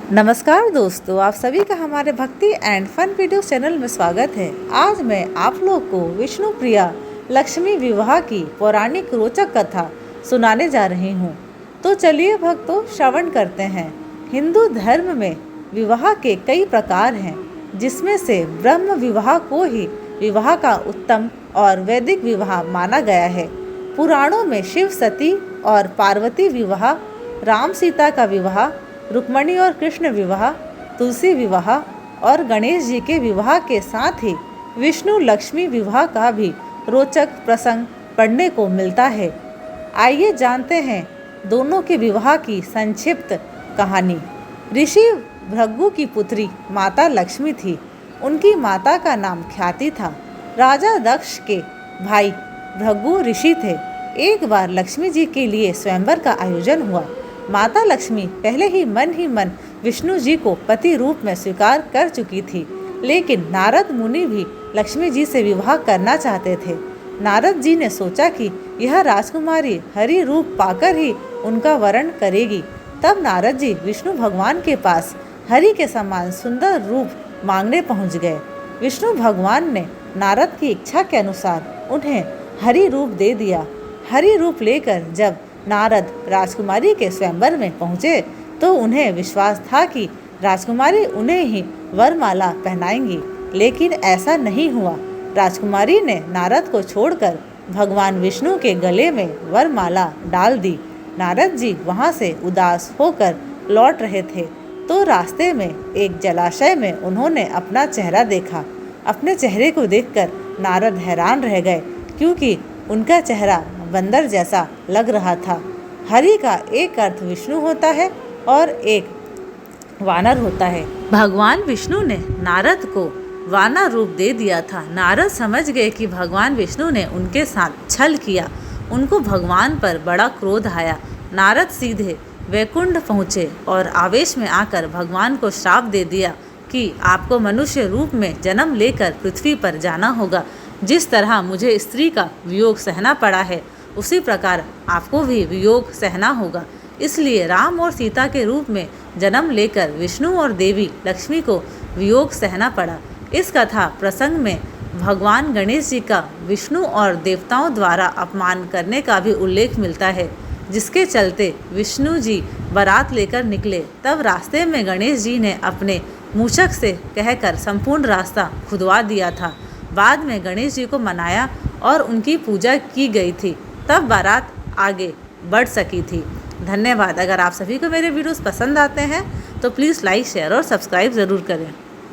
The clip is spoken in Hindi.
नमस्कार दोस्तों, आप सभी का हमारे भक्ति एंड फन वीडियो चैनल में स्वागत है। आज मैं आप लोग को विष्णु प्रिया लक्ष्मी विवाह की पौराणिक रोचक कथा सुनाने जा रही हूँ। तो चलिए भक्तों, श्रवण करते हैं। हिंदू धर्म में विवाह के कई प्रकार हैं, जिसमें से ब्रह्म विवाह को ही विवाह का उत्तम और वैदिक विवाह माना गया है। पुराणों में शिव सती और पार्वती विवाह, राम सीता का विवाह, रुक्मणी और कृष्ण विवाह, तुलसी विवाह और गणेश जी के विवाह के साथ ही विष्णु लक्ष्मी विवाह का भी रोचक प्रसंग पढ़ने को मिलता है। आइए जानते हैं दोनों के विवाह की संक्षिप्त कहानी। ऋषि भृगु की पुत्री माता लक्ष्मी थी। उनकी माता का नाम ख्याति था। राजा दक्ष के भाई भृगु ऋषि थे। एक बार लक्ष्मी जी के लिए स्वयंवर का आयोजन हुआ। माता लक्ष्मी पहले ही मन विष्णु जी को पति रूप में स्वीकार कर चुकी थी, लेकिन नारद मुनि भी लक्ष्मी जी से विवाह करना चाहते थे। नारद जी ने सोचा कि यह राजकुमारी हरि रूप पाकर ही उनका वरण करेगी। तब नारद जी विष्णु भगवान के पास हरि के समान सुंदर रूप मांगने पहुंच गए। विष्णु भगवान ने नारद की इच्छा के अनुसार उन्हें हरि रूप दे दिया। हरि रूप लेकर जब नारद राजकुमारी के स्वयंवर में पहुँचे तो उन्हें विश्वास था कि राजकुमारी उन्हें ही वरमाला पहनाएंगी, लेकिन ऐसा नहीं हुआ। राजकुमारी ने नारद को छोड़कर भगवान विष्णु के गले में वरमाला डाल दी। नारद जी वहां से उदास होकर लौट रहे थे तो रास्ते में एक जलाशय में उन्होंने अपना चेहरा देखा। अपने चेहरे को देखकर नारद हैरान रह गए, क्योंकि उनका चेहरा बंदर जैसा लग रहा था। हरि का एक अर्थ विष्णु होता है और एक वानर होता है। भगवान विष्णु ने नारद को वानर रूप दे दिया था। नारद समझ गए कि भगवान विष्णु ने उनके साथ छल किया। उनको भगवान पर बड़ा क्रोध आया। नारद सीधे वैकुंठ पहुँचे और आवेश में आकर भगवान को श्राप दे दिया कि आपको मनुष्य रूप में जन्म लेकर पृथ्वी पर जाना होगा। जिस तरह मुझे स्त्री का वियोग सहना पड़ा है, उसी प्रकार आपको भी वियोग सहना होगा। इसलिए राम और सीता के रूप में जन्म लेकर विष्णु और देवी लक्ष्मी को वियोग सहना पड़ा। इस कथा प्रसंग में भगवान गणेश जी का विष्णु और देवताओं द्वारा अपमान करने का भी उल्लेख मिलता है, जिसके चलते विष्णु जी बारात लेकर निकले। तब रास्ते में गणेश जी ने अपने मूषक से कहकर संपूर्ण रास्ता खुदवा दिया था। बाद में गणेश जी को मनाया और उनकी पूजा की गई थी, तब बारात आगे बढ़ सकी थी। धन्यवाद। अगर आप सभी को मेरे वीडियोस पसंद आते हैं तो प्लीज़ लाइक, शेयर और सब्सक्राइब ज़रूर करें।